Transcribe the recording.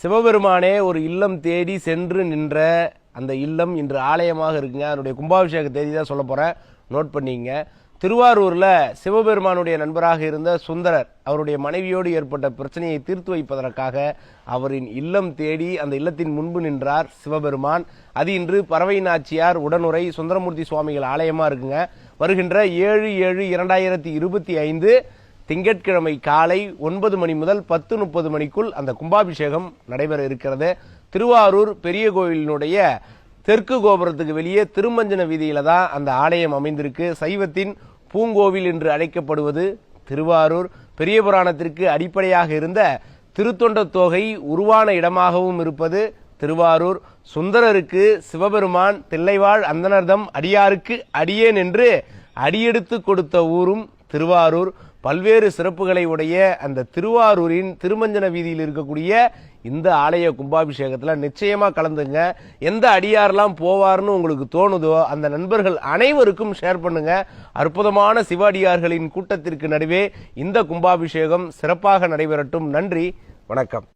சிவபெருமானே ஒரு இல்லம் தேடி சென்று நின்ற அந்த இல்லம் இன்று ஆலயமாக இருக்குங்க. அதனுடைய கும்பாபிஷேக தேதி தான் சொல்ல போறேன், நோட் பண்ணிங்க. திருவாரூர்ல சிவபெருமானுடைய நண்பராக இருந்த சுந்தரர் அவருடைய மனைவியோடு ஏற்பட்ட பிரச்சனையை தீர்த்து வைப்பதற்காக அவரின் இல்லம் தேடி அந்த இல்லத்தின் முன்பு நின்றார் சிவபெருமான். அது இன்று பறவை நாச்சியார் உடனுரை சுந்தரமூர்த்தி சுவாமிகள் ஆலயமா இருக்குங்க. வருகின்ற 7/7/2025 திங்கட்கிழமை காலை 9 மணி முதல் 10:30 மணிக்குள் அந்த கும்பாபிஷேகம் நடைபெற இருக்கிறது. திருவாரூர் பெரிய கோவிலினுடைய தெற்கு கோபுரத்துக்கு வெளியே திருமஞ்சன வீதியில தான் அந்த ஆலயம் அமைந்திருக்கு. சைவத்தின் பூங்கோவில் என்று அழைக்கப்படுவது திருவாரூர். பெரிய புராணத்திற்கு அடிப்படையாக இருந்த திருத்தொண்ட தொகை உருவான இடமாகவும் இருப்பது திருவாரூர். சுந்தரருக்கு சிவபெருமான் தில்லைவாழ் அந்தனர்தம் அடியாருக்கு அடியேன் என்று அடியெடுத்து கொடுத்த ஊரும் திருவாரூர். பல்வேறு சிறப்புகளை உடைய அந்த திருவாரூரின் திருமஞ்சன வீதியில் இருக்கக்கூடிய இந்த ஆலய கும்பாபிஷேகத்தில் நிச்சயமா கலந்துங்க. எந்த அடியாரெல்லாம் போவார்னு உங்களுக்கு தோணுதோ அந்த நண்பர்கள் அனைவருக்கும் ஷேர் பண்ணுங்க. அற்புதமான சிவ அடியார்களின் கூட்டத்திற்கு நடுவே இந்த கும்பாபிஷேகம் சிறப்பாக நடைபெறட்டும். நன்றி, வணக்கம்.